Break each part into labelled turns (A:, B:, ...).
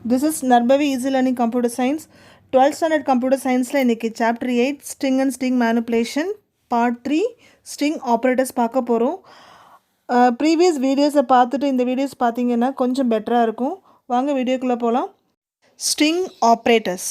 A: This is Narbavi Easy Learning Computer Science. 12th Standard Computer Science இன்னைக்கு Chapter 8 String and String Manipulation Part 3 String Operators பார்க்க போகிறோம். Previous வீடியோஸை பார்த்துட்டு இந்த videos பார்த்தீங்கன்னா கொஞ்சம் பெட்டராக இருக்கும். வாங்க வீடியோக்குள்ளே போகலாம். String operators.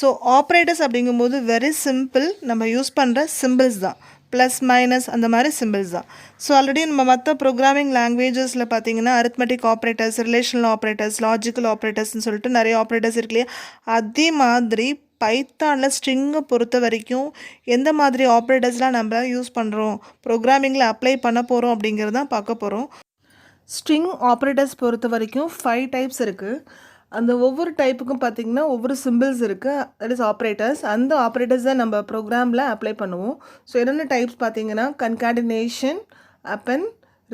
A: ஸோ ஆப்ரேட்டர்ஸ் அப்படிங்கும்போது வெரி சிம்பிள், நம்ம யூஸ் பண்ணுற சிம்பிள்ஸ் தான், ப்ளஸ் மைனஸ் அந்த மாதிரி சிம்பிள்ஸ் தான். ஸோ ஆல்ரெடி நம்ம மற்ற ப்ரோக்ராமிங் லாங்குவேஜஸில் பார்த்தீங்கன்னா arithmetic operators, relational operators, logical ஆப்ரேட்டர்ஸ்னு சொல்லிட்டு நிறைய ஆப்ரேட்டர்ஸ் இருக்கு இல்லையா. அதே மாதிரி பைத்தானில் ஸ்ட்ரிங்கை பொறுத்த வரைக்கும் எந்த மாதிரி ஆப்ரேட்டர்ஸ்லாம் நம்ம யூஸ் பண்ணுறோம், ப்ரோக்ராமிங்கில் அப்ளை பண்ண போகிறோம் அப்படிங்கிறது தான் பார்க்க போகிறோம். ஸ்ட்ரிங் ஆப்ரேட்டர்ஸ் பொறுத்த வரைக்கும் 5 டைப்ஸ் இருக்குது. அந்த ஒவ்வொரு டைப்புக்கும் பார்த்திங்கன்னா ஒவ்வொரு சிம்பிள்ஸ் இருக்குது, தட் இஸ் ஆப்ரேட்டர்ஸ். அந்த ஆப்ரேட்டர்ஸ் தான் நம்ம ப்ரோக்ராமில் அப்ளை பண்ணுவோம். ஸோ என்னென்ன டைப்ஸ் பார்த்திங்கன்னா concatenation, append,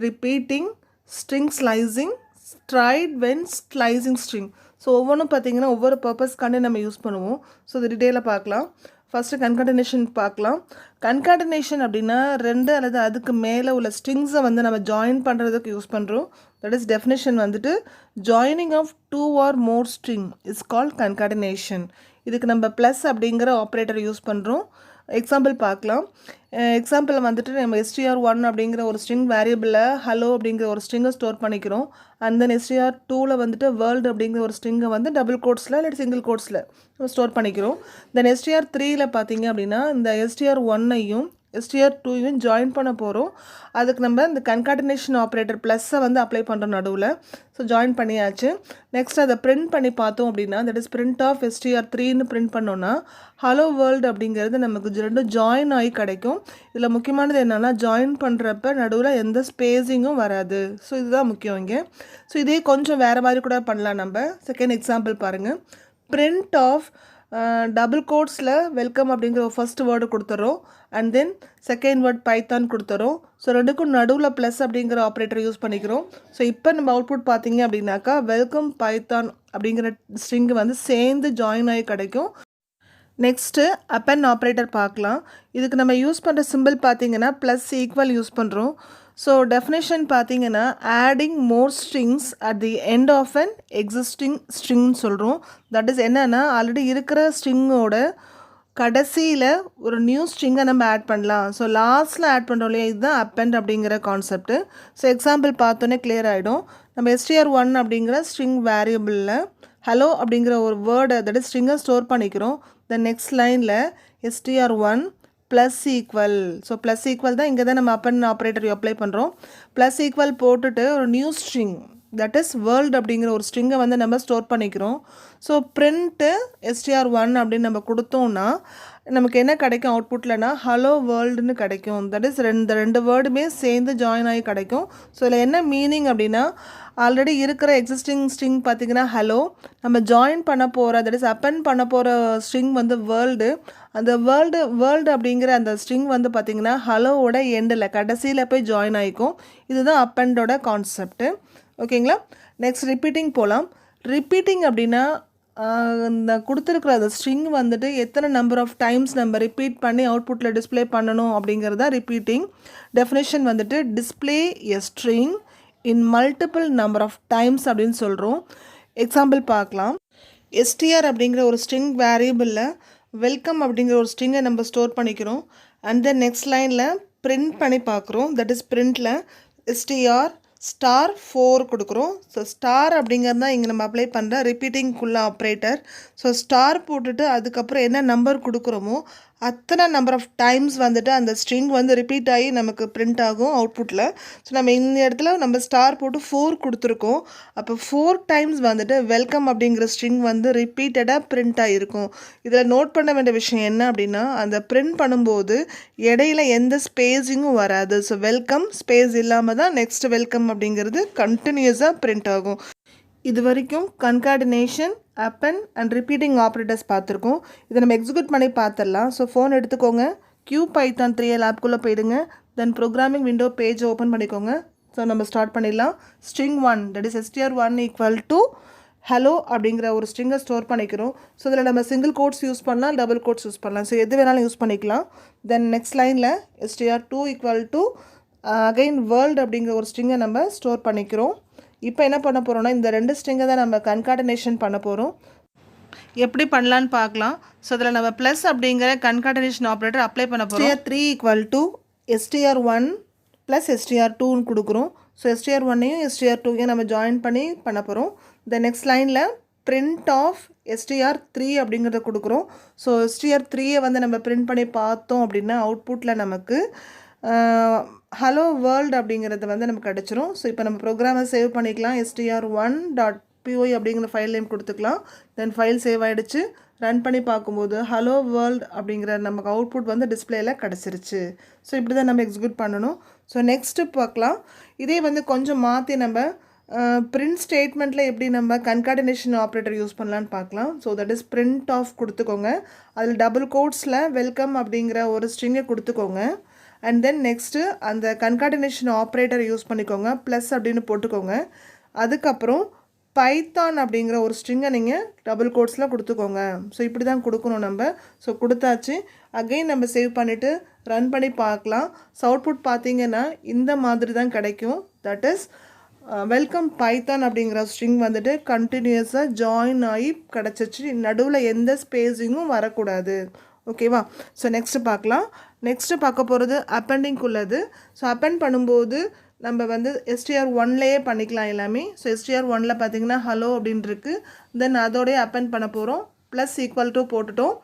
A: repeating, string slicing, stride when slicing string. So ஒவ்வொன்றும் பார்த்திங்கன்னா ஒவ்வொரு பர்பஸ்க்காண்டி நம்ம யூஸ் பண்ணுவோம். ஸோ இது டீட்டெயிலாக பார்க்கலாம். ஃபஸ்ட்டு கன்காடினேஷன் பார்க்கலாம். கன்காடினேஷன் அப்படின்னா 2 அல்லது அதுக்கு மேலே உள்ள ஸ்ட்ரிங்ஸை வந்து நம்ம ஜாயின் பண்ணுறதுக்கு யூஸ் பண்ணுறோம். தட் இஸ் டெஃபினேஷன் வந்துட்டு joining of 2 or more string is called concatenation. இதுக்கு நம்ம ப்ளஸ் அப்படிங்கிற ஆப்ரேட்டர் யூஸ் பண்ணுறோம். எக்ஸாம்பிள் பார்க்கலாம். எக்ஸாம்பிள் வந்துட்டு நம்ம str1 அப்படிங்கிற ஒரு ஸ்ட்ரிங் வேரியபிளில் ஹலோ அப்படிங்கிற ஒரு ஸ்ட்ரிங்கை ஸ்டோர் பண்ணிக்கிறோம். அண்ட் தென் str2ல் வந்துட்டு வேர்ல்டு அப்படிங்கிற ஒரு ஸ்ட்ரிங்கை வந்து டபுள் கோட்ஸில் இல்லை சிங்கிள் கோட்ஸில் ஸ்டோர் பண்ணிக்கிறோம். தென் str3ல் பார்த்தீங்க அப்படின்னா இந்த str1ஐயும் str2யும் ஜாயின் பண்ண போகிறோம். அதுக்கு நம்ம இந்த கன்காடினேஷன் ஆப்ரேட்டர் ப்ளஸ்ஸை வந்து அப்ளை பண்ணுறோம் நடுவில். ஸோ ஜாயின் பண்ணியாச்சு. நெக்ஸ்ட் அதை பிரிண்ட் பண்ணி பார்த்தோம் அப்படின்னா தட் இஸ் பிரிண்ட் ஆஃப் str3ன்னு பிரிண்ட் பண்ணோன்னா ஹலோ வேர்ல்டு அப்படிங்கிறது நமக்கு 2 ஜாயின் ஆகி கிடைக்கும். இதில் முக்கியமானது என்னென்னா ஜாயின் பண்ணுறப்ப நடுவில் எந்த ஸ்பேஸிங்கும் வராது. ஸோ இதுதான் முக்கியம் இங்கே. ஸோ இதே கொஞ்சம் வேறு மாதிரி கூட பண்ணலாம் நம்ம. செகண்ட் எக்ஸாம்பிள் பாருங்கள். பிரிண்ட் ஆஃப் டபுள் கோட்ஸில் வெல்கம் அப்படிங்கிற ஒரு ஃபர்ஸ்ட் வேர்டு கொடுத்துறோம். And then second word Python கொடுத்துறோம். ஸோ ரெண்டுக்கும் நடுவில் ப்ளஸ் அப்படிங்கிற ஆப்ரேட்டர் யூஸ் பண்ணிக்கிறோம். ஸோ இப்போ நம்ம அவுட்புட் பார்த்தீங்க அப்படின்னாக்கா வெல்கம் பைத்தான் அப்படிங்கிற ஸ்ட்ரிங்கு வந்து சேர்ந்து ஜாயின் ஆகி கிடைக்கும். நெக்ஸ்ட்டு அப்பெண்ட் ஆப்ரேட்டர் பார்க்கலாம். இதுக்கு நம்ம யூஸ் பண்ணுற சிம்பிள் பார்த்தீங்கன்னா ப்ளஸ் ஈக்குவல் யூஸ் பண்ணுறோம். ஸோ டெஃபினேஷன் பார்த்தீங்கன்னா adding more strings at the end of an existing ஸ்ட்ரிங்னு சொல்கிறோம். தட் இஸ் என்னென்னா ஆல்ரெடி இருக்கிற ஸ்ட்ரிங்கோட கடைசியில் ஒரு நியூ ஸ்ட்ரிங்கை நம்ம ஆட் பண்ணலாம். ஸோ லாஸ்ட்டில் ஆட் பண்ணுறோம் இல்லையா, இதுதான் அப்பெண்ட் அப்படிங்கிற கான்செப்ட்டு. ஸோ எக்ஸாம்பிள் பார்த்தோன்னே கிளியர் ஆகிடும். நம்ம str1 அப்படிங்கிற ஸ்ட்ரிங் வேரியபிளில் ஹலோ அப்படிங்கிற ஒரு வேர்டை தட் இஸ் ஸ்ட்ரிங்கை ஸ்டோர் பண்ணிக்கிறோம். த நெக்ஸ்ட் லைனில் str1 plus equal. So plus equal தான் இங்கே தான் நம்ம அப்பெண்ட் ஆப்ரேட்டர் அப்ளை பண்ணுறோம். ப்ளஸ் ஈக்குவல் போட்டுட்டு ஒரு new string that is world அப்படிங்கிற ஒரு ஸ்ட்ரிங்கை வந்து நம்ம ஸ்டோர் பண்ணிக்கிறோம். ஸோ பிரிண்ட்டு str1 அப்படின்னு நம்ம கொடுத்தோம்னா நமக்கு என்ன கிடைக்கும் அவுட்புட்லனா ஹலோ வேர்ல்டுன்னு கிடைக்கும். தட் இஸ் ரெண்டு வேர்டுமே சேர்ந்து ஜாயின் ஆகி கிடைக்கும். ஸோ இதில் என்ன மீனிங் அப்படின்னா ஆல்ரெடி இருக்கிற எக்ஸிஸ்டிங் ஸ்ட்ரிங் பார்த்திங்கன்னா ஹலோ, நம்ம ஜாயின் பண்ண போகிற தட் இஸ் அப்பெண்ட் பண்ண போகிற ஸ்ட்ரிங் வந்து வேர்ல்டு. அந்த வேர்ல்டு அப்படிங்கிற அந்த ஸ்ட்ரிங் வந்து பார்த்திங்கன்னா ஹலோவோட எண்டில் கடைசியில் போய் ஜாயின் ஆகிக்கும். இதுதான் அப்பெண்டோட கான்செப்ட்டு. ஓகேங்களா. நெக்ஸ்ட் ரிப்பீட்டிங் போகலாம். ரிப்பீட்டிங் அப்படின்னா இந்த கொடுத்துருக்குற அந்த ஸ்ட்ரிங் வந்துட்டு எத்தனை நம்பர் ஆஃப் டைம்ஸ் நம்ம ரிப்பீட் பண்ணி அவுட்புட்டில் டிஸ்பிளே பண்ணணும் அப்படிங்கிறது தான் ரிப்பீட்டிங். டெஃபினேஷன் வந்துட்டு display a string in multiple number of times அப்படின்னு சொல்கிறோம். எக்ஸாம்பிள் பார்க்கலாம். str அப்படிங்கிற ஒரு ஸ்ட்ரிங் வேரியபிளில் வெல்கம் அப்படிங்கிற ஒரு ஸ்ட்ரிங்கை நம்ம ஸ்டோர் பண்ணிக்கிறோம். அண்ட் தென் நெக்ஸ்ட் லைனில் பிரிண்ட் பண்ணி பார்க்குறோம். தட் இஸ் பிரிண்டில் str*4 கொடுக்குறோம். ஸோ ஸ்டார் அப்படிங்கிறது தான் இங்கே நம்ம அப்ளை பண்ணுற ரிப்பீட்டிங்குள்ள ஆப்ரேட்டர். ஸோ ஸ்டார் போட்டுட்டு அதுக்கப்புறம் என்ன நம்பர் கொடுக்குறோமோ அத்தனை நம்பர் ஆஃப் டைம்ஸ் வந்துட்டு அந்த ஸ்ட்ரிங் வந்து ரிப்பீட் ஆகி நமக்கு பிரிண்ட் ஆகும் அவுட்புட்டில். ஸோ நம்ம இந்த இடத்துல நம்ம ஸ்டார் போட்டு 4 கொடுத்துருக்கோம். அப்போ 4 டைம்ஸ் வந்துட்டு வெல்கம் அப்படிங்கிற ஸ்ட்ரிங் வந்து ரிப்பீட்டடாக பிரிண்ட் ஆகிருக்கும். இதில் நோட் பண்ண வேண்டிய விஷயம் என்ன அப்படின்னா அந்த பிரிண்ட் பண்ணும்போது இடையில எந்த ஸ்பேஸிங்கும் வராது. ஸோ வெல்கம் ஸ்பேஸ் இல்லாமல் தான் நெக்ஸ்ட் வெல்கம் அப்படிங்கிறது கண்டினியூஸாக பிரிண்ட் ஆகும். இது வரைக்கும் கன்காடினேஷன், அப்பெண்ட் அண்ட் ரிப்பீட்டிங் ஆப்ரேட்டர்ஸ் பார்த்துருக்கோம். இதை நம்ம எக்ஸிக்யூட் பண்ணி பார்த்துடலாம். ஸோ ஃபோன் எடுத்துக்கோங்க, QPython 3L ஆப்குள்ளே போயிடுங்க. தென் ப்ரோக்ராமிங் விண்டோ பேஜ் ஓப்பன் பண்ணிக்கோங்க. ஸோ நம்ம ஸ்டார்ட் பண்ணிடலாம். String 1 that is str1 equal to hello அப்படிங்கிற ஒரு ஸ்ட்ரிங்கை ஸ்டோர் பண்ணிக்கிறோம். ஸோ இதில் நம்ம சிங்கிள் கோட்ஸ் யூஸ் பண்ணலாம், டபுள் கோட்ஸ் யூஸ் பண்ணலாம். ஸோ எது வேணாலும் யூஸ் பண்ணிக்கலாம். தென் நெக்ஸ்ட் லைனில் str2 equal to again world அப்படிங்கிற ஒரு ஸ்ட்ரிங்கை நம்ம ஸ்டோர் பண்ணிக்கிறோம். இப்போ என்ன பண்ண போகிறோம்னா இந்த 2 ஸ்ட்ரிங்கை தான் நம்ம கன்கார்டினேஷன் பண்ண போகிறோம். எப்படி பண்ணலான்னு பார்க்கலாம். ஸோ அதில் நம்ம ப்ளஸ் அப்படிங்கிற கன்கார்டினேஷன் ஆப்ரேட்டர் அப்ளை பண்ண போகிறோம். STR3 equal to STR1 plus STR2ன்னு கொடுக்குறோம். ஸோ STR1ஐயும் STR2ஐயும் நம்ம ஜாயின் பண்ண போகிறோம். இந்த நெக்ஸ்ட் லைனில் print ஆஃப் STR3 அப்படிங்கிறத கொடுக்குறோம். ஸோ STR3ஐ வந்து நம்ம பிரிண்ட் பண்ணி பார்த்தோம் அப்படின்னா அவுட்புட்டில் நமக்கு ஹலோ வேர்ல்டு அப்படிங்கிறது வந்து நமக்கு கிடச்சிரும். ஸோ இப்போ நம்ம ப்ரோக்ராமை சேவ் பண்ணிக்கலாம். str1.py அப்படிங்கிற ஃபைல் நேம் கொடுத்துக்கலாம். தென் ஃபைல் சேவ் ஆகிடுச்சு. ரன் பண்ணி பார்க்கும்போது ஹலோ வேர்ல்டு அப்படிங்கிற நமக்கு அவுட்புட் வந்து டிஸ்பிளேயில் கிடச்சிருச்சு. ஸோ இப்படி தான் நம்ம எக்ஸிக்யூட் பண்ணணும். ஸோ நெக்ஸ்ட்டு பார்க்கலாம். இதே வந்து கொஞ்சம் மாற்றி நம்ம பிரிண்ட் ஸ்டேட்மெண்ட்டில் எப்படி நம்ம கன்கார்டினேஷன் ஆப்ரேட்டர் யூஸ் பண்ணலான்னு பார்க்கலாம். So that is print of கொடுத்துக்கோங்க. அதில் டபுள் கோட்ஸில் வெல்கம் அப்படிங்கிற ஒரு ஸ்ட்ரிங்கை கொடுத்துக்கோங்க. அண்ட் தென் நெக்ஸ்ட்டு அந்த கன்கார்டினேஷன் ஆப்ரேட்டர் யூஸ் பண்ணிக்கோங்க. ப்ளஸ் அப்படின்னு போட்டுக்கோங்க. அதுக்கப்புறம் பைத்தான் அப்படிங்கிற ஒரு ஸ்ட்ரிங்கை நீங்கள் டபுள் கோட்ஸில் கொடுத்துக்கோங்க. ஸோ இப்படி தான் கொடுக்கணும் நம்ம. ஸோ கொடுத்தாச்சு. அகெயின் நம்ம சேவ் பண்ணிவிட்டு ரன் பண்ணி பார்க்கலாம். ஸோ அவுட்புட் பார்த்தீங்கன்னா இந்த மாதிரி தான் கிடைக்கும். தட் இஸ் வெல்கம் பைத்தான் அப்படிங்கிற ஸ்ட்ரிங் வந்துட்டு கண்டினியூஸாக ஜாயின் ஆகி கிடச்சிச்சு. நடுவில் எந்த ஸ்பேஸிங்கும் வரக்கூடாது. ஓகேவா? ஸோ நெக்ஸ்ட்டு பார்க்கலாம். நெக்ஸ்ட்டு பார்க்க போகிறது அப்பெண்டிங்குள்ளது. ஸோ அப்பெண்ட் பண்ணும்போது நம்ம வந்து STR1லேயே பண்ணிக்கலாம் எல்லாமே. ஸோ STR1ல் பார்த்தீங்கன்னா ஹலோ அப்படின்னு இருக்குது. தென் அதோடய அப்பெண்ட் பண்ண போகிறோம். ப்ளஸ் ஈக்குவல் டு போட்டுட்டோம்.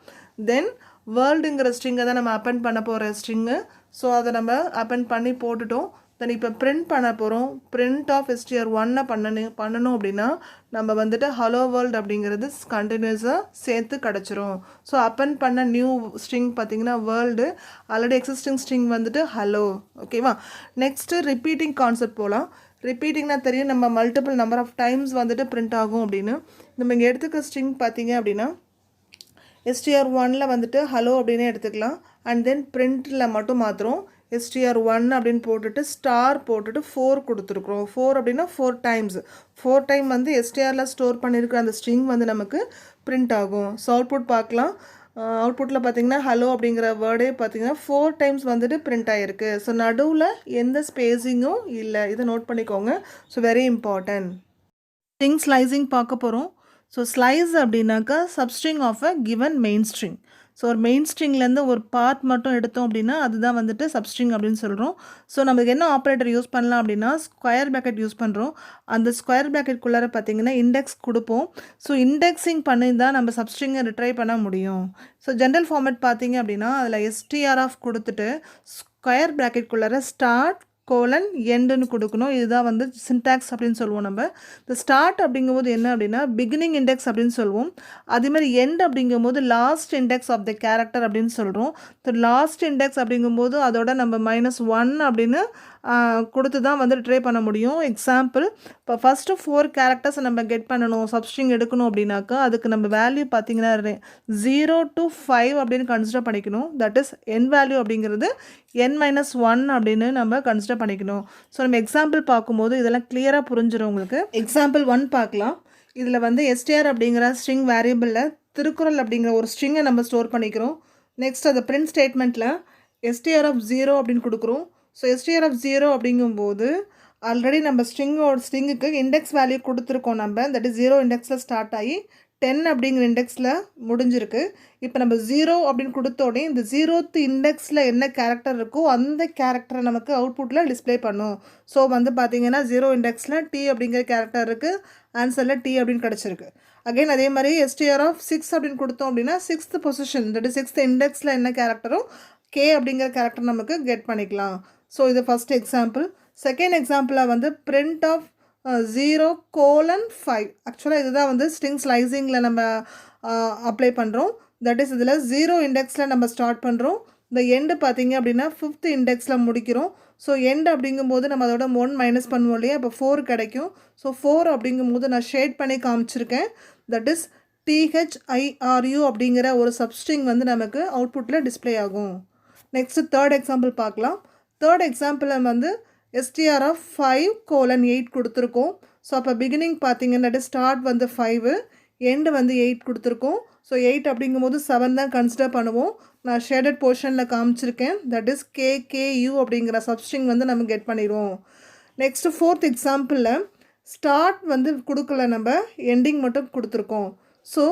A: தென் வேர்ல்டுங்கிற ஸ்ட்ரிங்கை தான் நம்ம அப்பெண்ட் பண்ண போகிற ஸ்ட்ரிங்கு. ஸோ அதை நம்ம அப்பெண்ட் பண்ணி போட்டுட்டோம். தென் இப்போ பிரிண்ட் பண்ண போகிறோம். பிரிண்ட் ஆஃப் STR1 பண்ணணும் அப்படின்னா நம்ம வந்துட்டு ஹலோ வேர்ல்டு அப்படிங்கிறது கண்டினியூஸாக சேர்த்து கிடச்சிரும். ஸோ அப்பெண்ட் பண்ண நியூ ஸ்ட்ரிங் பார்த்திங்கன்னா வேர்ல்டு, ஆல்ரெடி எக்ஸிஸ்டிங் ஸ்ட்ரிங் வந்துட்டு ஹலோ. ஓகேவா? நெக்ஸ்ட்டு ரிப்பீட்டிங் கான்செப்ட் போகலாம். ரிப்பீட்டிங்னா தெரியும் நம்ம மல்டிபிள் நம்பர் ஆஃப் டைம்ஸ் வந்துட்டு பிரிண்ட் ஆகும் அப்படின்னு. நம்ம இங்கே எடுத்துக்க ஸ்ட்ரிங் பார்த்திங்க அப்படின்னா STR1ல் வந்துட்டு ஹலோ அப்படின்னு எடுத்துக்கலாம். அண்ட் தென் பிரிண்டில் மட்டும் மாத்திரம் STR1 அப்படின்னு போட்டுட்டு ஸ்டார் போட்டுட்டு 4 கொடுத்துருக்குறோம். 4 அப்படின்னா 4 டைம்ஸ். 4 டைம் வந்து STRல ஸ்டோர் பண்ணியிருக்கிற அந்த ஸ்ட்ரிங் வந்து நமக்கு பிரிண்ட் ஆகும். ஸோ அவுட்புட் பார்க்கலாம். அவுட்புட்டில் பார்த்திங்கன்னா ஹலோ அப்படிங்கிற வேர்டே பார்த்திங்கன்னா 4 டைம்ஸ் வந்துட்டு பிரிண்ட் ஆகிருக்கு. ஸோ நடுவில் எந்த ஸ்பேஸிங்கும் இல்லை. இதை நோட் பண்ணிக்கோங்க. So very important. String slicing பார்க்க போகிறோம். ஸோ ஸ்லைஸ் அப்படின்னாக்கா substring of a given main string. So ஒரு மெயின் ஸ்ட்ரிங்லேருந்து ஒரு பார்ட் மட்டும் எடுத்தோம் அப்படின்னா அதுதான் வந்துட்டு சப்ஸ்ட்ரிங் அப்படின்னு சொல்கிறோம். ஸோ நமக்கு என்ன ஆப்ரேட்டர் யூஸ் பண்ணலாம் அப்படின்னா ஸ்கொயர் ப்ராக்கெட் யூஸ் பண்ணுறோம். அந்த ஸ்கொயர் ப்ராக்கெட்குள்ளார பார்த்திங்கன்னா இண்டெக்ஸ் கொடுப்போம். ஸோ இண்டெக்ஸிங் பண்ணி தான் நம்ம சப்ஸ்ட்ரிங்கை ரிட்ரை பண்ண முடியும். ஸோ ஜென்ரல் ஃபார்மேட் பார்த்திங்க அப்படின்னா அதில் STR ஆஃப் கொடுத்துட்டு ஸ்கொயர் ப்ராக்கெட்குள்ளார ஸ்டார்ட் கோலன் எண்டுன்னு கொடுக்கணும். இதுதான் வந்து சின்டாக்ஸ் அப்படின்னு சொல்லுவோம் நம்ம. இந்த ஸ்டார்ட் அப்படிங்கும்போது என்ன அப்படின்னா பிகினிங் இண்டெக்ஸ் அப்படின்னு சொல்லுவோம். அதேமாதிரி எண்ட் அப்படிங்கும்போது last index of the character அப்படின்னு சொல்கிறோம். ஸோ லாஸ்ட் இண்டெக்ஸ் அப்படிங்கும்போது அதோட நம்ம -1 அப்படின்னு கொடுத்து தான் வந்து ட்ரை பண்ண முடியும். எக்ஸாம்பிள் இப்போ ஃபஸ்ட்டு 4 கேரக்டர்ஸை நம்ம கெட் பண்ணணும், சப்ஸ்ட்ரிங் எடுக்கணும் அப்படின்னாக்கா அதுக்கு நம்ம வேல்யூ பார்த்திங்கன்னா 0 to 5 அப்படின்னு கன்சிடர் பண்ணிக்கணும். தட் இஸ் என் வேல்யூ அப்படிங்கிறது n-1 அப்படின்னு நம்ம கன்சிடர் பண்ணிக்கணும். ஸோ நம்ம எக்ஸாம்பிள் பார்க்கும்போது இதெல்லாம் கிளியராக புரிஞ்சிடும் உங்களுக்கு. எக்ஸாம்பிள் 1 பார்க்கலாம். இதில் வந்து STR அப்படிங்கிற ஸ்ட்ரிங் வேரியபிளில் திருக்குறள் அப்படிங்கிற ஒரு ஸ்ட்ரிங்கை நம்ம ஸ்டோர் பண்ணிக்கிறோம். நெக்ஸ்ட் அந்த பிரிண்ட் ஸ்டேட்மெண்ட்டில் STR of 0 அப்படின்னு கொடுக்குறோம். ஸோ STR of 0 அப்படிங்கும்போது ஆல்ரெடி நம்ம ஸ்ட்ரிங்குக்கு இண்டெக்ஸ் வேல்யூ கொடுத்துருக்கோம் நம்ம. தட் இஸ் 0 இண்டெக்ஸில் ஸ்டார்ட் ஆகி 10 அப்படிங்கிற இண்டெக்ஸில் முடிஞ்சிருக்கு. இப்போ நம்ம 0 அப்படின்னு கொடுத்தோடனே இந்த 0th இண்டெக்ஸில் என்ன கேரக்டர் இருக்கோ அந்த கேரக்டரை நமக்கு அவுட்புட்டில் டிஸ்பிளே பண்ணும். ஸோ வந்து பார்த்திங்கன்னா 0 இண்டெக்ஸில் T அப்படிங்கிற கேரக்டர் இருக்குது. ஆன்சரில் T அப்படின்னு கிடச்சிருக்கு. அகைன் அதே மாதிரி STR of 6 அப்படின்னு கொடுத்தோம் அப்படின்னா 6th position that is 6th இண்டெக்ஸில் என்ன கேரக்டரோ K அப்படிங்கிற கேரக்டர் நமக்கு கெட் பண்ணிக்கலாம். ஸோ இது ஃபஸ்ட் எக்ஸாம்பிள். செகண்ட் எக்ஸாம்பிளாக வந்து பிரிண்ட் ஆஃப் 0:5. ஆக்சுவலாக இதுதான் வந்து ஸ்ட்ரிங் ஸ்லைசிங்கில் நம்ம அப்ளை பண்ணுறோம். தட் இஸ் இதில் 0 இண்டெக்ஸில் நம்ம ஸ்டார்ட் பண்ணுறோம். இந்த எண்டு பார்த்திங்க அப்படின்னா 5th இண்டெக்ஸில் முடிக்கிறோம். ஸோ எண்டு அப்படிங்கும்போது நம்ம அதோட 1 மைனஸ் பண்ணுவோம் இல்லையா, அப்போ 4 கிடைக்கும். ஸோ 4 அப்படிங்கும்போது நான் ஷேட் பண்ணி காமிச்சிருக்கேன். தட் இஸ் THIRU அப்படிங்கிற ஒரு சப்ஸ்ட்ரிங் வந்து நமக்கு அவுட்புட்டில் டிஸ்பிளே ஆகும். நெக்ஸ்ட்டு தேர்ட் எக்ஸாம்பிள் பார்க்கலாம். தேர்ட் எக்ஸாம்பிளில் வந்து STR of 5:8 கொடுத்துருக்கோம். ஸோ அப்போ பிகினிங் பார்த்தீங்கன்னா ஸ்டார்ட் வந்து 5, எண்டு வந்து 8 கொடுத்துருக்கோம். ஸோ 8 அப்படிங்கும்போது 7 தான் கன்சிடர் பண்ணுவோம். நான் ஷேடட் போர்ஷனில் காமிச்சிருக்கேன். தட் இஸ் KKU அப்படிங்கிற சப்ஸ்ட்ரிங் வந்து நம்ம கெட் பண்ணிடுவோம். நெக்ஸ்ட்டு ஃபோர்த் எக்ஸாம்பிளில் ஸ்டார்ட் வந்து கொடுக்கல, நம்ம எண்டிங் மட்டும் கொடுத்துருக்கோம். ஸோ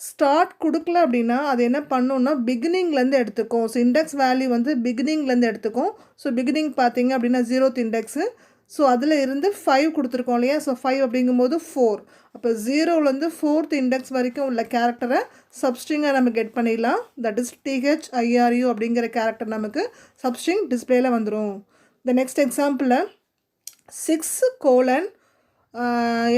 A: ஸ்டார்ட் கொடுக்கல அப்படின்னா அது என்ன பண்ணோம்னா பிகினிங்லேருந்து எடுத்துக்கும். ஸோ இண்டெக்ஸ் வேல்யூ வந்து பிகினிங்லேருந்து எடுத்துக்கும். ஸோ பிகினிங் பார்த்தீங்க அப்படின்னா 0th இண்டெக்ஸு. ஸோ அதில் இருந்து 5 கொடுத்துருக்கோம் இல்லையா. ஸோ 5 அப்படிங்கும்போது 4. அப்போ 0லேருந்து 4th இண்டெக்ஸ் வரைக்கும் உள்ள கேரக்டரை சப்ஸ்ட்ரிங்காக நம்ம கெட் பண்ணிடலாம். தட் இஸ் THIRU அப்படிங்கிற கேரக்டர் நமக்கு சப்ஸ்ட்ரிங் டிஸ்பிளேயில் வந்துடும். இந்த நெக்ஸ்ட் எக்ஸாம்பிளில் 6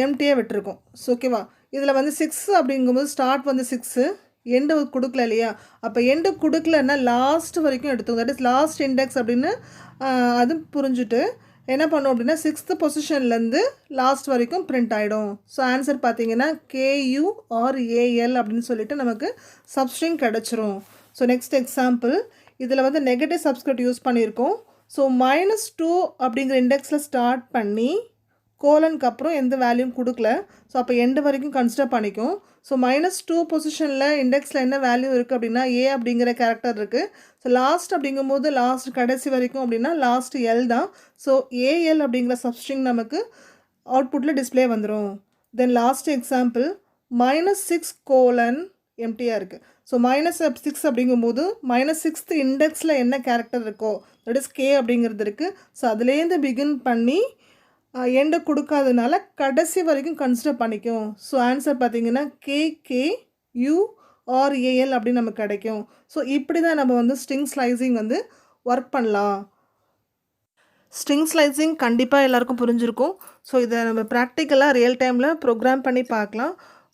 A: எம்டியாக விட்டுருக்கோம். ஸோ ஓகேவா. இதில் வந்து 6 அப்படிங்கும்போது ஸ்டார்ட் வந்து 6, எண்டு கொடுக்கல இல்லையா. அப்போ எண்டு கொடுக்கலன்னா லாஸ்ட் வரைக்கும் எடுத்துக்கும். தட் இஸ் லாஸ்ட் இண்டெக்ஸ் அப்படின்னு அது புரிஞ்சுட்டு என்ன பண்ணும் அப்படின்னா 6th பொசிஷன்லேருந்து லாஸ்ட் வரைக்கும் பிரிண்ட் ஆகிடும். ஸோ ஆன்சர் பார்த்தீங்கன்னா KURAL அப்படின்னு சொல்லிட்டு நமக்கு சப்ஸ்ட்ரிங் கிடச்சிரும். ஸோ நெக்ஸ்ட் எக்ஸாம்பிள், இதில் வந்து நெகட்டிவ் சப்ஸ்கிரிப்ட் யூஸ் பண்ணியிருக்கோம். ஸோ -2 அப்படிங்கிற இண்டெக்ஸில் ஸ்டார்ட் பண்ணி கோலனுக்கு அப்புறம் எந்த வேல்யூவும் கொடுக்கல. ஸோ அப்போ எண்டு வரைக்கும் கன்சிடர் பண்ணிக்கும். ஸோ -2 பொசிஷனில் இண்டெக்ஸில் என்ன வேல்யூ இருக்குது அப்படின்னா A அப்படிங்கிற கேரக்டர் இருக்குது. ஸோ லாஸ்ட் அப்படிங்கும்போது லாஸ்ட் கடைசி வரைக்கும் அப்படின்னா லாஸ்ட் L தான். ஸோ AL அப்படிங்கிற சப்ஸ்ட்ரிங் நமக்கு அவுட்புட்டில் டிஸ்பிளே வந்துடும். தென் லாஸ்ட் எக்ஸாம்பிள் -6 எம்டியாக இருக்குது. ஸோ -6 அப்படிங்கும்போது -6th இண்டெக்ஸில் என்ன கேரக்டர் இருக்கோ தட் இஸ் K அப்படிங்கிறது இருக்குது. ஸோ அதுலேருந்து பிகின் பண்ணி எண்டு கொடுக்காதனால கடைசி வரைக்கும் கன்சிடர் பண்ணிக்கும். ஸோ ஆன்சர் பார்த்தீங்கன்னா KKURAL அப்படின்னு நமக்கு கிடைக்கும். ஸோ இப்படி தான் நம்ம வந்து ஸ்ட்ரிங் ஸ்லைசிங் வந்து ஒர்க் பண்ணலாம். ஸ்ட்ரிங் ஸ்லைசிங் கண்டிப்பாக எல்லாருக்கும் புரிஞ்சிருக்கும். ஸோ இதை நம்ம ப்ராக்டிக்கலாக ரியல் டைமில் ப்ரோக்ராம் பண்ணி பார்க்கலாம்.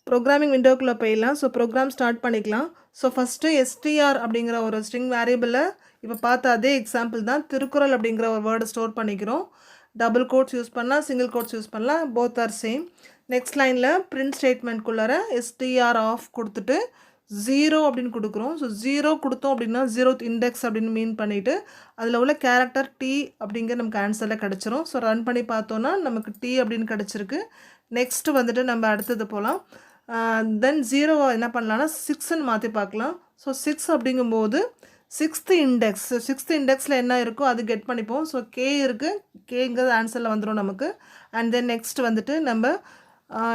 A: ப்ரோக்ராமிங் விண்டோக்குள்ளே போயிடலாம். ஸோ ப்ரோக்ராம் ஸ்டார்ட் பண்ணிக்கலாம். ஸோ ஃபஸ்ட்டு STR அப்படிங்கிற ஒரு ஸ்ட்ரிங் வேரியபிளில் இப்போ பார்த்த அதே எக்ஸாம்பிள் தான் திருக்குறள் அப்படிங்கிற ஒரு வேர்டை ஸ்டோர் பண்ணிக்கிறோம். டபுள் கோட்ஸ் யூஸ் பண்ணலாம், சிங்கிள் கோட்ஸ் யூஸ் பண்ணலாம், போத் ஆர் சேம். நெக்ஸ்ட் லைனில் பிரிண்ட் ஸ்டேட்மெண்ட்குள்ளார STR ஆஃப் கொடுத்துட்டு 0 அப்படின்னு கொடுக்குறோம். ஸோ 0 கொடுத்தோம் அப்படின்னா 0th இண்டெக்ஸ் அப்படின்னு மீன் பண்ணிவிட்டு அதில் உள்ள கேரக்டர் T அப்படிங்கிற நமக்கு ஆன்சரில் கிடச்சிரும். ஸோ ரன் பண்ணி பார்த்தோன்னா நமக்கு T அப்படின்னு கிடச்சிருக்கு. நெக்ஸ்ட்டு வந்துட்டு நம்ம அடுத்தது போகலாம். தென் 0 என்ன பண்ணலான்னா 6ன்னு மாற்றி பார்க்கலாம். ஸோ 6 அப்படிங்கும்போது 6th இண்டெக்ஸ், 6th இண்டெக்ஸில் என்ன இருக்கோ அது கெட் பண்ணிப்போம். ஸோ K இருக்குது, Kங்கிறது ஆன்சரில் வந்துடும் நமக்கு. அண்ட் தென் நெக்ஸ்ட் வந்துட்டு நம்ம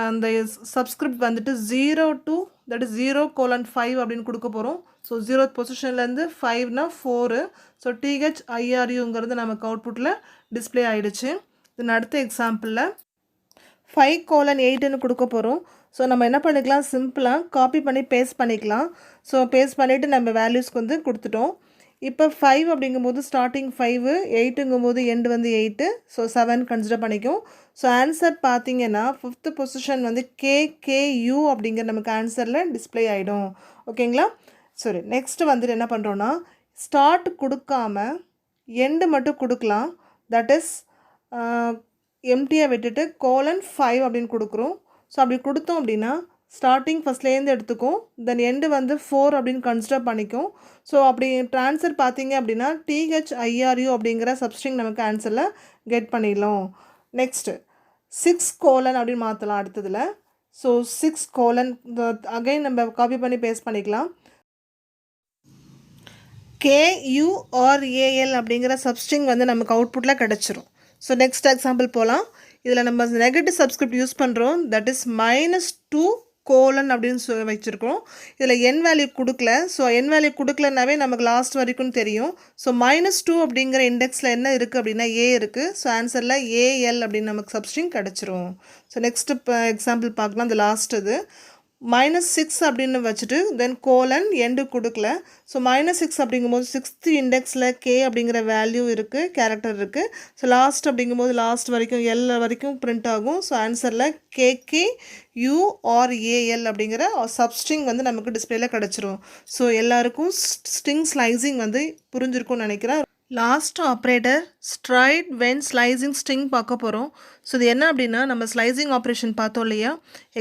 A: அந்த சப்ஸ்கிரிப்ட் வந்துட்டு 0 to தட் இஸ் 0:5 அப்படின்னு கொடுக்க போகிறோம். So 0th பொசிஷன்லேருந்து 5னா 4. ஸோ THIRUங்கிறது நமக்கு அவுட்புட்டில் டிஸ்பிளே ஆகிடுச்சு. தென் அடுத்த எக்ஸாம்பிளில் 5:8ன்னு கொடுக்க போகிறோம். ஸோ நம்ம என்ன பண்ணிக்கலாம், சிம்பிளாக காப்பி பண்ணி பேஸ்ட் பண்ணிக்கலாம். ஸோ பேஸ்ட் பண்ணிவிட்டு நம்ம வேல்யூஸ்க்கு வந்து கொடுத்துட்டோம். இப்போ 5 அப்படிங்கும்போது ஸ்டார்டிங் 5, 8ங்கும்போது எண்டு வந்து 8. ஸோ 7 கன்சிடர் பண்ணிக்கும். ஸோ ஆன்சர் பார்த்தீங்கன்னா 5th பொசிஷன் வந்து KKU அப்படிங்கிற நமக்கு ஆன்சரில் டிஸ்பிளே ஆகிடும். ஓகேங்களா. சரி, நெக்ஸ்ட்டு வந்துட்டு என்ன பண்ணுறோன்னா ஸ்டார்ட் கொடுக்காம எண்டு மட்டும் கொடுக்கலாம். தட் இஸ் எம்டியாக விட்டுட்டு :5 அப்படின்னு கொடுக்குறோம். ஸோ அப்படி கொடுத்தோம் அப்படின்னா ஸ்டார்டிங் ஃபஸ்ட்லேருந்து எடுத்துக்கும். தென் எண்டு வந்து 4 அப்படின்னு கன்சிடர் பண்ணிக்கும். ஸோ அப்படி ட்ரான்ஸ்ஃபர் பார்த்தீங்க அப்படின்னா THIRU அப்படிங்கிற சப்ஸ்ட்ரிங் நமக்கு ஆன்சரில் கெட் பண்ணிடலாம். நெக்ஸ்ட்டு 6: அப்படின்னு மாற்றலாம் அடுத்ததில். ஸோ 6: அகைன் நம்ம காப்பி பண்ணி பேஸ்ட் பண்ணிக்கலாம். KURAL அப்படிங்கிற சப்ஸ்ட்ரிங் வந்து நமக்கு அவுட்புட்டில் கிடச்சிரும். ஸோ நெக்ஸ்ட் எக்ஸாம்பிள் போகலாம். இதில் நம்ம நெகட்டிவ் சப்ஸ்கிரிப்ட் யூஸ் பண்ணுறோம். தட் இஸ் -2 அப்படின்னு வச்சுருக்கோம். இதில் என் வேல்யூ கொடுக்கல. ஸோ என் வேல்யூ கொடுக்கலனாவே நமக்கு லாஸ்ட் வரைக்கும் தெரியும். ஸோ -2 அப்படிங்கிற இண்டெக்ஸில் என்ன இருக்குது அப்படின்னா A இருக்குது. ஸோ ஆன்சரில் AL அப்படின்னு நமக்கு சப்ஸ்ட்ரிங் கிடச்சிரும். ஸோ நெக்ஸ்ட்டு எக்ஸாம்பிள் பார்க்கலாம். அந்த லாஸ்ட் இது -6 அப்படின்னு வச்சுட்டு தென் எண்டு கொடுக்கல. ஸோ -6 அப்படிங்கும்போது 6th இண்டெக்ஸில் K அப்படிங்கிற வேல்யூ இருக்குது, கேரக்டர் இருக்குது. ஸோ லாஸ்ட் அப்படிங்கும்போது லாஸ்ட் வரைக்கும் L வரைக்கும் பிரிண்ட் ஆகும். ஸோ ஆன்சரில் KKURAL அப்படிங்கிற சப்ஸ்ட்ரிங் வந்து நமக்கு டிஸ்பிளேல கிடச்சிரும். ஸோ எல்லாருக்கும் ஸ்ட்ரிங் ஸ்லைசிங் வந்து புரிஞ்சிருக்கும்னு நினைக்கிறேன். Last operator straight when slicing string பார்க்க போகிறோம். ஸோ இது என்ன அப்படின்னா நம்ம ஸ்லைசிங் ஆப்ரேஷன் பார்த்தோம் இல்லையா.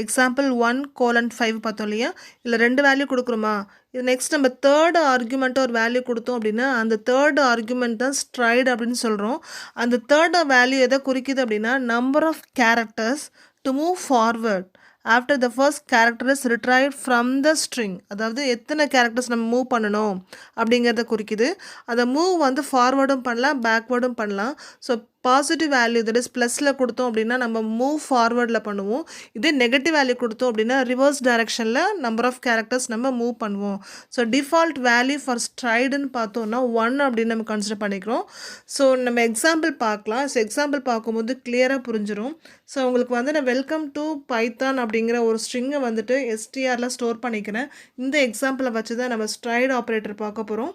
A: எக்ஸாம்பிள் 1:5 பார்த்தோம் இல்லையா. இதில் 2 வேல்யூ கொடுக்குறோமா. இது நெக்ஸ்ட் நம்ம தேர்ட் ஆர்குமெண்ட்டு ஒரு வேல்யூ கொடுத்தோம் அப்படின்னா அந்த தேர்ட் ஆர்குமெண்ட் தான் ஸ்ட்ரைட் அப்படின்னு சொல்கிறோம். அந்த தேர்ட் வேல்யூ எதை குறிக்குது அப்படின்னா number of characters to move forward after the first character is retrieve from the string. அதாவது எத்தனை கேரக்டர்ஸ் நம்ம மூவ் பண்ணணும் அப்படிங்கிறத குறிக்குது. அதை மூவ் வந்து ஃபார்வேர்டும் பண்ணலாம், பேக்வேர்டும் பண்ணலாம். So positive value that is ப்ளஸில் கொடுத்தோம் அப்படின்னா நம்ம மூவ் ஃபார்வர்டில் பண்ணுவோம். இதே நெகட்டிவ் வேல்யூ கொடுத்தோம் அப்படின்னா ரிவர்ஸ் டைரெக்ஷனில் நம்பர் ஆஃப் கேரக்டர்ஸ் நம்ம மூவ் பண்ணுவோம். ஸோ டிஃபால்ட் வேல்யூ ஃபார் ஸ்ட்ரைடுன்னு பார்த்தோன்னா 1 அப்படின்னு நம்ம கன்சிடர் பண்ணிக்கிறோம். ஸோ நம்ம எக்ஸாம்பிள் பார்க்கலாம். ஸோ எக்ஸாம்பிள் பார்க்கும்போது கிளியராக புரிஞ்சிடும். ஸோ உங்களுக்கு வந்து நான் வெல்கம் டு பைத்தான் அப்படிங்கிற ஒரு ஸ்ட்ரிங்கை வந்துட்டு எஸ்டிஆரில் ஸ்டோர் பண்ணிக்கிறேன். இந்த எக்ஸாம்பிளை வச்சு தான் நம்ம ஸ்ட்ரைடு ஆப்ரேட்டர் பார்க்க போகிறோம்.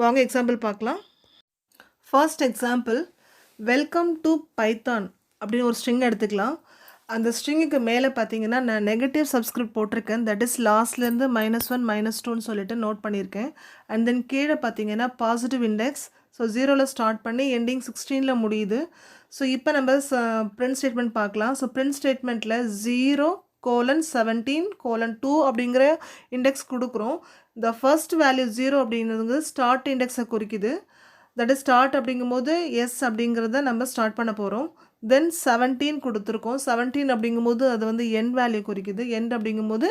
A: வாங்க எக்ஸாம்பிள் பார்க்கலாம். First example welcome to Python அப்படின்னு ஒரு ஸ்ட்ரிங் எடுத்துக்கலாம். அந்த ஸ்ட்ரிங்குக்கு மேலே பார்த்தீங்கன்னா நான் நெகட்டிவ் சப்ஸ்கிரிப்ட் போட்டிருக்கேன். தட் இஸ் லாஸ்ட்லேருந்து -1 -2ன்னு சொல்லிட்டு நோட் பண்ணியிருக்கேன். அண்ட் தென் கீழே பார்த்தீங்கன்னா பாசிட்டிவ் இண்டெக்ஸ். ஸோ 0ல் ஸ்டார்ட் பண்ணி எண்டிங் 16ல் முடியுது. ஸோ இப்போ நம்ம பிரிண்ட் ஸ்டேட்மெண்ட் பார்க்கலாம். ஸோ பிரிண்ட் ஸ்டேட்மெண்ட்டில் 0:17:2 அப்படிங்கிற இண்டெக்ஸ் கொடுக்குறோம். த ஃபர்ஸ்ட் வேல்யூ 0 அப்படிங்கிறது ஸ்டார்ட் இண்டெக்ஸை குறிக்குது. தட் இஸ் ஸ்டார்ட் அப்படிங்கும்போது எஸ் அப்படிங்கிறத நம்ம ஸ்டார்ட் பண்ண போகிறோம். தென் 17 கொடுத்துருக்கோம். 17 அப்படிங்கும்போது அது வந்து எண்ட் வேல்யூ குறிக்குது. எண்ட் அப்படிங்கும்போது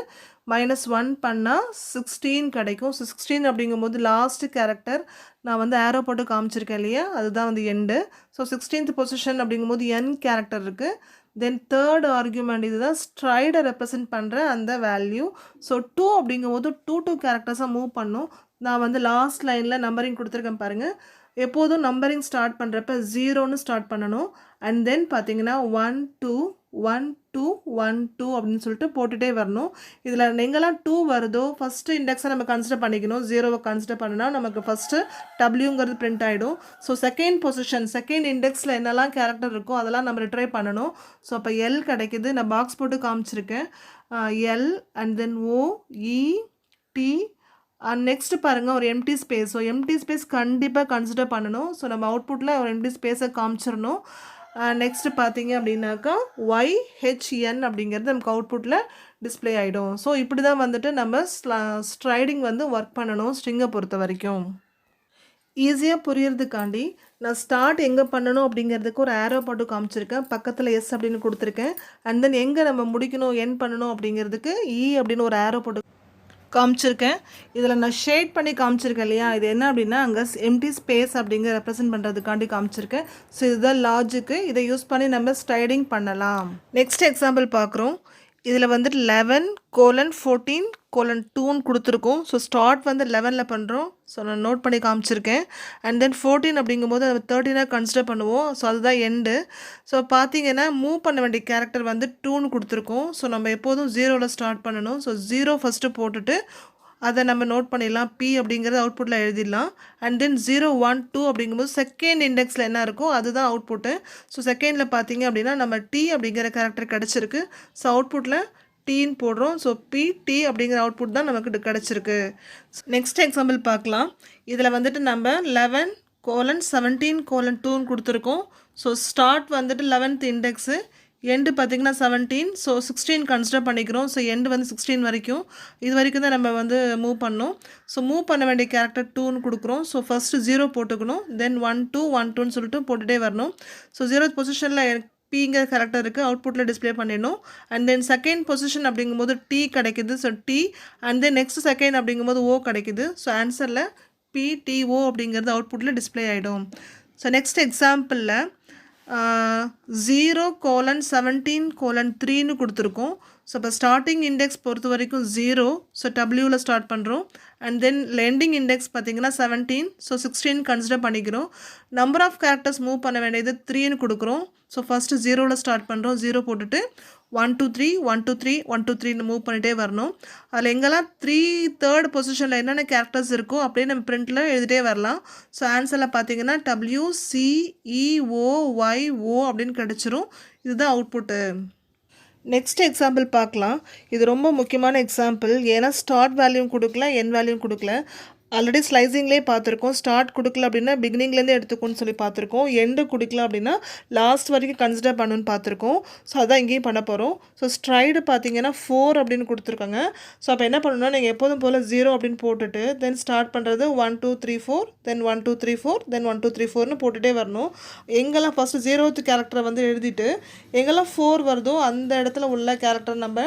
A: -1 பண்ணால் 16 கிடைக்கும். ஸோ 16 அப்படிங்கும்போது லாஸ்ட் கேரக்டர் நான் வந்து ஆரோ போட்டு காமிச்சிருக்கேன் இல்லையா, அதுதான் வந்து எண்டு. ஸோ 16th பொசிஷன் அப்படிங்கும்போது என் கேரக்டர் இருக்குது. தென் தேர்ட் ஆர்குமெண்ட் இதுதான் ஸ்ட்ரைடை ரெப்ரசன்ட் பண்ணுற அந்த வேல்யூ. ஸோ 2 அப்படிங்கும்போது 2 கேரக்டர்ஸாக மூவ் பண்ணும். நான் வந்து லாஸ்ட் லைனில் நம்பரிங் கொடுத்துருக்கேன் பாருங்கள். எப்போதும் நம்பரிங் ஸ்டார்ட் பண்ணுறப்ப 0ன்னு ஸ்டார்ட் பண்ணணும். அண்ட் தென் பார்த்தீங்கன்னா 1 2 1 2 1 2 அப்படின்னு சொல்லிட்டு போட்டுகிட்டே வரணும். இதில் எங்கெல்லாம் 2 வருதோ ஃபஸ்ட்டு இண்டெக்ஸை நம்ம கன்சிடர் பண்ணிக்கணும். 0வை கன்சிடர் பண்ணினா நமக்கு ஃபஸ்ட்டு டபிள்யூங்கிறது பிரிண்ட் ஆகிடும். ஸோ செகண்ட் பொசிஷன் செகண்ட் இண்டெக்ஸில் என்னெல்லாம் கேரக்டர் இருக்கோ அதெல்லாம் நம்ம ரிட்ரை பண்ணணும். ஸோ அப்போ எல் கிடைக்கிது. நான் பாக்ஸ் போட்டு காமிச்சிருக்கேன். L and then O E T and next பாருங்கள் ஒரு empty space. So empty space கண்டிப்பாக கன்சிடர் பண்ணணும். ஸோ நம்ம அவுட்புட்டில் ஒரு எம்டி ஸ்பேஸை காமிச்சிடணும். நெக்ஸ்ட்டு பார்த்தீங்க அப்படின்னாக்கா YHN அப்படிங்கிறது நமக்கு அவுட்புட்டில் டிஸ்பிளே ஆகிடும். ஸோ இப்படி தான் வந்துட்டு நம்ம ஸ்ட்ரைடிங் வந்து ஒர்க் பண்ணணும் ஸ்ட்ரிங்கை பொறுத்த வரைக்கும். ஈஸியாக புரியறதுக்காண்டி நான் ஸ்டார்ட் எங்கே பண்ணணும் அப்படிங்கிறதுக்கு ஒரு ஆரோ போட்டு காமிச்சிருக்கேன். பக்கத்தில் எஸ் அப்படின்னு கொடுத்துருக்கேன். அண்ட் தென் எங்கே நம்ம முடிக்கணும் என் பண்ணணும் அப்படிங்கிறதுக்கு அப்படின்னு ஒரு ஆரோ போட்டு காமிச்சிருக்கேன். இதில் நான் ஷேட் பண்ணி காமிச்சிருக்கேன் இல்லையா, இது என்ன அப்படின்னா அங்கே எம்டி ஸ்பேஸ் அப்படிங்கிற ரெப்ரசென்ட் பண்ணுறதுக்காண்டி காமிச்சிருக்கேன். ஸோ இதுதான் லாஜிக்கு. இதை யூஸ் பண்ணி நம்ம ஸ்ட்ரைடிங் பண்ணலாம். நெக்ஸ்ட் எக்ஸாம்பிள் பார்க்குறோம். இதில் வந்துட்டு 11:14:2ன்னு கொடுத்துருக்கோம். ஸோ ஸ்டார்ட் வந்து 11ல் பண்ணுறோம். ஸோ நான் நோட் பண்ணி காமிச்சிருக்கேன். அண்ட் தென் 14 அப்படிங்கும்போது நம்ம 13ஆக கன்சிடர் பண்ணுவோம். ஸோ அதுதான் எண்டு. ஸோ பார்த்தீங்கன்னா மூவ் பண்ண வேண்டிய கேரக்டர் வந்து 2ன்னு கொடுத்துருக்கோம். ஸோ நம்ம எப்போதும் 0ல் ஸ்டார்ட் பண்ணணும். ஸோ 0 ஃபஸ்ட்டு போட்டுட்டு அதை நம்ம நோட் பண்ணிடலாம். பி அப்படிங்கிறது அவுட்புட்டில் எழுதிடலாம். அண்ட் தென் 0 1 2 அப்படிங்கும்போது செகண்ட் இண்டெக்ஸில் என்ன இருக்கோ அதுதான் அவுட்புட்டு. ஸோ செகண்டில் பார்த்தீங்க அப்படின்னா நம்ம டி அப்படிங்கிற கேரக்டர் கிடச்சிருக்கு. ஸோ அவுட்புட்டில் டீன்னு போடுறோம். ஸோ பிடி அப்படிங்கிற அவுட்புட் தான் நமக்கு கிடச்சிருக்கு. நெக்ஸ்ட் எக்ஸாம்பிள் பார்க்கலாம். இதில் வந்துட்டு நம்ம 11:17:2ன்னு கொடுத்துருக்கோம். ஸோ ஸ்டார்ட் வந்துட்டு 11th இண்டெக்ஸு, எண்டு பார்த்திங்கன்னா 17. ஸோ 16 கன்சிடர் பண்ணிக்கிறோம். ஸோ எண்டு வந்து 16 வரைக்கும், இது வரைக்கும் தான் நம்ம வந்து மூவ் பண்ணோம். ஸோ மூவ் பண்ண வேண்டிய கேரக்டர் 2ன்னு கொடுக்குறோம். ஸோ ஃபஸ்ட்டு 0 போட்டுக்கணும். தென் 1 2 1 2ன்னு சொல்லிட்டு போட்டுகிட்டே வரணும். ஸோ 0th பொசிஷனில் பிங்கிற கேரக்டர் இருக்குது, அவுட்புட்டில் டிஸ்பிளே பண்ணிடணும். அண்ட் தென் செகண்ட் பொசிஷன் அப்படிங்கும்போது டி கிடைக்குது. So T and then next second அப்படிங்கும்போது ஓ கிடைக்குது. ஸோ ஆன்சரில் பிடிஓ அப்படிங்கிறது அவுட்புட்டில் டிஸ்பிளே ஆகிடும். ஸோ நெக்ஸ்ட் எக்ஸாம்பிளில் 0:17:3ன்னு கொடுத்துருக்கோம். ஸோ இப்போ ஸ்டார்டிங் இண்டெக்ஸ் பொறுத்த வரைக்கும் 0. ஸோ டபிள்யூவில் ஸ்டார்ட் பண்ணுறோம். அண்ட் தென் எண்டிங் இண்டெக்ஸ் பார்த்திங்கன்னா 17. ஸோ 16 கன்சிடர் பண்ணிக்கிறோம். நம்பர் ஆஃப் கேரக்டர்ஸ் மூவ் பண்ண வேண்டியது 3ன்னு கொடுக்குறோம். ஸோ ஃபஸ்ட்டு 0வில் ஸ்டார்ட் பண்ணுறோம். 0 போட்டுட்டு 1 2 3 1 2 3 1 2 3ன்னு மூவ் பண்ணிகிட்டே வரணும். அதில் எங்கெல்லாம் 3rd பொசிஷனில் என்னென்ன கேரக்டர்ஸ் இருக்கோ அப்படியே நம்ம பிரிண்டில் எழுதிட்டே வரலாம். ஸோ ஆன்சரில் பார்த்தீங்கன்னா WCEOYO அப்படின்னு கிடச்சிரும். இதுதான் அவுட்புட்டு. நெக்ஸ்ட் எக்ஸாம்பிள் பார்க்கலாம். இது ரொம்ப முக்கியமான எக்ஸாம்பிள். ஏன்னா ஸ்டார்ட் வேல்யூவும் கொடுக்கல, என் வேல்யூவும் கொடுக்கல. ஆல்ரெடி ஸ்லைசிங்லேயே பார்த்துருக்கோம். ஸ்டார்ட் கொடுக்கல அப்படின்னா பிகினிங்லேருந்தே எடுத்துக்கோன்னு சொல்லி பார்த்துருக்கோம். எண்டு கொடுக்கல அப்படின்னா லாஸ்ட் வரைக்கும் கன்சிடர் பண்ணுன்னு பார்த்துருக்கோம். ஸோ அதான் இங்கேயும் பண்ண போகிறோம். ஸோ ஸ்ட்ரைடு பார்த்தீங்கன்னா 4 அப்படின்னு கொடுத்துருக்காங்க. ஸோ அப்போ என்ன பண்ணணும்னா நீங்கள் எப்போதும் போல் 0 அப்படின்னு போட்டுட்டு தென் ஸ்டார்ட் பண்ணுறது 1 2 3 4 தென் 1 2 3 4 தென் 1 2 3 4ன்னு போட்டுகிட்டே வரணும். எங்கெல்லாம் ஃபஸ்ட்டு 0th கேரக்டரை வந்து எழுதிட்டு எங்கெல்லாம் 4 வருதோ அந்த இடத்துல உள்ள கேரக்டர் நம்ம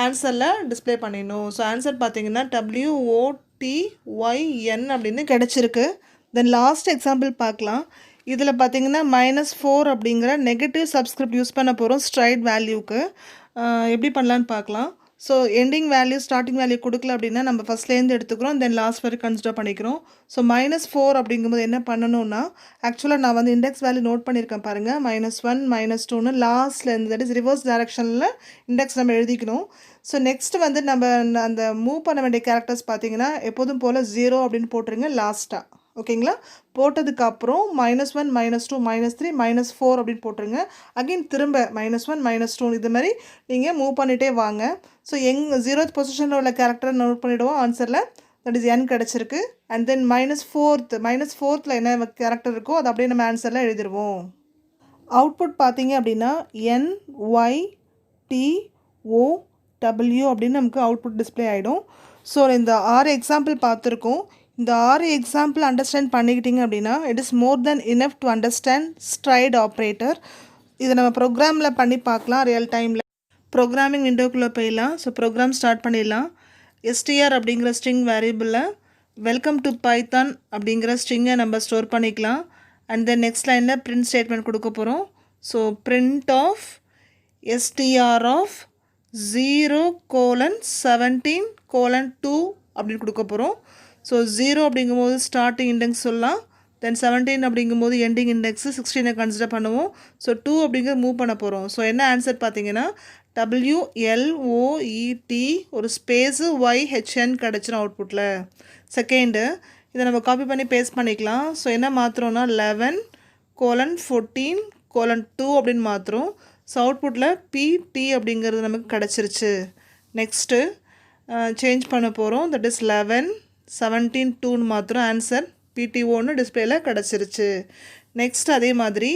A: ஆன்சரில் டிஸ்பிளே பண்ணிடணும். ஸோ ஆன்சர் பார்த்தீங்கன்னா WOTYN அப்படின்னு கிடச்சிருக்கு. தென் லாஸ்ட் எக்ஸாம்பிள் பார்க்கலாம். இதில் பார்த்தீங்கன்னா -4 அப்படிங்கிற நெகட்டிவ் சப்ஸ்கிரிப்ட் யூஸ் பண்ண போகிறோம் ஸ்ட்ரைட் வேல்யூக்கு. எப்படி பண்ணலான்னு பார்க்கலாம். So ending value starting value கொடுக்கல அப்படின்னா நம்ம ஃபஸ்ட்லேருந்து எடுத்துக்கிறோம், தென் லாஸ்ட் வரைக்கும் கன்சிடர் பண்ணிக்கிறோம். ஸோ -4 அப்படிங்கும்போது என்ன பண்ணணும்னா, ஆக்சுவலாக நான் வந்து இண்டெக்ஸ் வேல்யூ நோட் பண்ணியிருக்கேன் பாருங்கள், -1 -2ன்னு லாஸ்ட்லேருந்து, தட் இஸ் ரிவர்ஸ் டைரக்ஷனில் இண்டெக்ஸ் நம்ம எழுதிக்கணும். ஸோ நெக்ஸ்ட் வந்து நம்ம அந்த மூவ் பண்ண வேண்டிய கேரக்டர்ஸ் பார்த்தீங்கன்னா எப்போதும் போல் 0 அப்படின்னு போட்டுருங்க லாஸ்ட்டாக. ஓகேங்களா? போட்டதுக்கப்புறம் -1 -2 -3 -4 அப்படின்னு போட்டுருங்க. அகெயின் திரும்ப -1 -2 இது மாதிரி நீங்கள் மூவ் பண்ணிகிட்டே வாங்க. ஸோ 0th பொசிஷனில் உள்ள கேரக்டரை நோட் பண்ணிவிடுவோம் ஆன்சரில், தட் இஸ் n கிடச்சிருக்கு. அண்ட் தென் -4th என்ன கேரக்டர் இருக்கோ அதை அப்படியே நம்ம ஆன்சரில் எழுதிடுவோம். அவுட்புட் பார்த்தீங்க அப்படின்னா NYTOW அப்படின்னு நமக்கு அவுட்புட் டிஸ்பிளே ஆகிடும். ஸோ இந்த 6 எக்ஸாம்பிள் பார்த்துருக்கோம். இந்த 6 எக்ஸாம்பிள் அண்டர்ஸ்டாண்ட் பண்ணிக்கிட்டீங்க அப்படின்னா it is more then enough to understand straight operator. இதை நம்ம ப்ரோக்ராமில் பண்ணி பார்க்கலாம் ரியல் டைமில். ப்ரோக்ராமிங் விண்டோக்குள்ளே போயிடலாம். ஸோ ப்ரோக்ராம் ஸ்டார்ட் பண்ணிடலாம். str அப்படிங்கிற ஸ்ட்ரிங் வேரியபிளில் வெல்கம் டு பைத்தான் அப்படிங்கிற ஸ்ட்ரிங்கை நம்ம ஸ்டோர் பண்ணிக்கலாம். அண்ட் தென் நெக்ஸ்ட் லைனில் பிரிண்ட் ஸ்டேட்மெண்ட் கொடுக்க போகிறோம். So print of str of 0:17:2 அப்படின்னு கொடுக்க போகிறோம். ஸோ 0 அப்படிங்கும்போது ஸ்டார்டிங் இண்டெக்ஸ் சொல்லலாம், தென் 17 அப்படிங்கும்போது எண்டிங் இண்டெக்ஸு 16 கன்சிடர் பண்ணுவோம். ஸோ 2 அப்படிங்கிறது மூவ் பண்ண போகிறோம். ஸோ என்ன ஆன்சர் பார்த்தீங்கன்னா WLOET ஒரு ஸ்பேஸு YHN கிடச்சிரும் அவுட்புட்டில். செகண்டு இதை நம்ம காப்பி பண்ணி பேஸ்ட் பண்ணிக்கலாம். ஸோ என்ன மாற்றுறோன்னா 11:14:2 அப்படின்னு மாற்றுறோம். ஸோ அவுட்புட்டில் PT அப்படிங்கிறது நமக்கு கிடச்சிருச்சு. நெக்ஸ்ட்டு சேஞ்ச் பண்ண போகிறோம், தட் இஸ் 11:17:2ன்னு மாத்திரம் ஆன்சர் PTOன்னு டிஸ்பிளேயில் கிடச்சிருச்சு. நெக்ஸ்ட் அதே மாதிரி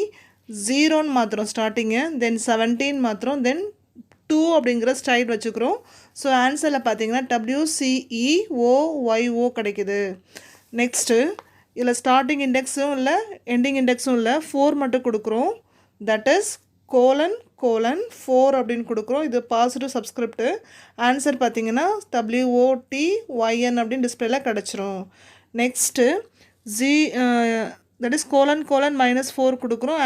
A: 0ன்னு மாத்திரம் ஸ்டார்டிங்கு, தென் 17 மாத்திரம், தென் 2 அப்படிங்கிற ஸ்டைல் வச்சுக்கிறோம். ஸோ ஆன்சரில் பார்த்தீங்கன்னா WCEOYO கிடைக்குது. நெக்ஸ்ட்டு இதில் ஸ்டார்டிங் இண்டெக்ஸும் இல்லை எண்டிங் இண்டெக்ஸும் இல்லை, 4 மட்டும் கொடுக்குறோம், தட் இஸ் ::4 அப்படின்னு கொடுக்குறோம். இது பாசிட்டிவ் சப்ஸ்கிரிப்ட். ஆன்சர் பார்த்தீங்கன்னா WOTYN அப்படின்னு டிஸ்பிளேல கிடச்சிரும். நெக்ஸ்ட்டு தட் இஸ் ::-4 கொடுக்குறோம்.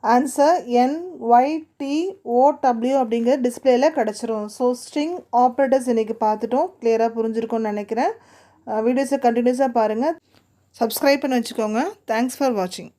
A: ஆன்சர் NYTOW அப்படிங்கிற டிஸ்பிளேல கிடச்சிரும். ஸோ ஸ்ட்ரிங் ஆப்ரேட்டர்ஸ் இன்றைக்கி பார்த்துட்டோம், கிளியராக புரிஞ்சிருக்கும்னு நினைக்கிறேன். வீடியோஸை கண்டினியூஸாக பாருங்கள், சப்ஸ்கிரைப் பண்ணி வச்சுக்கோங்க. தேங்க்ஸ் ஃபார் வாட்சிங்.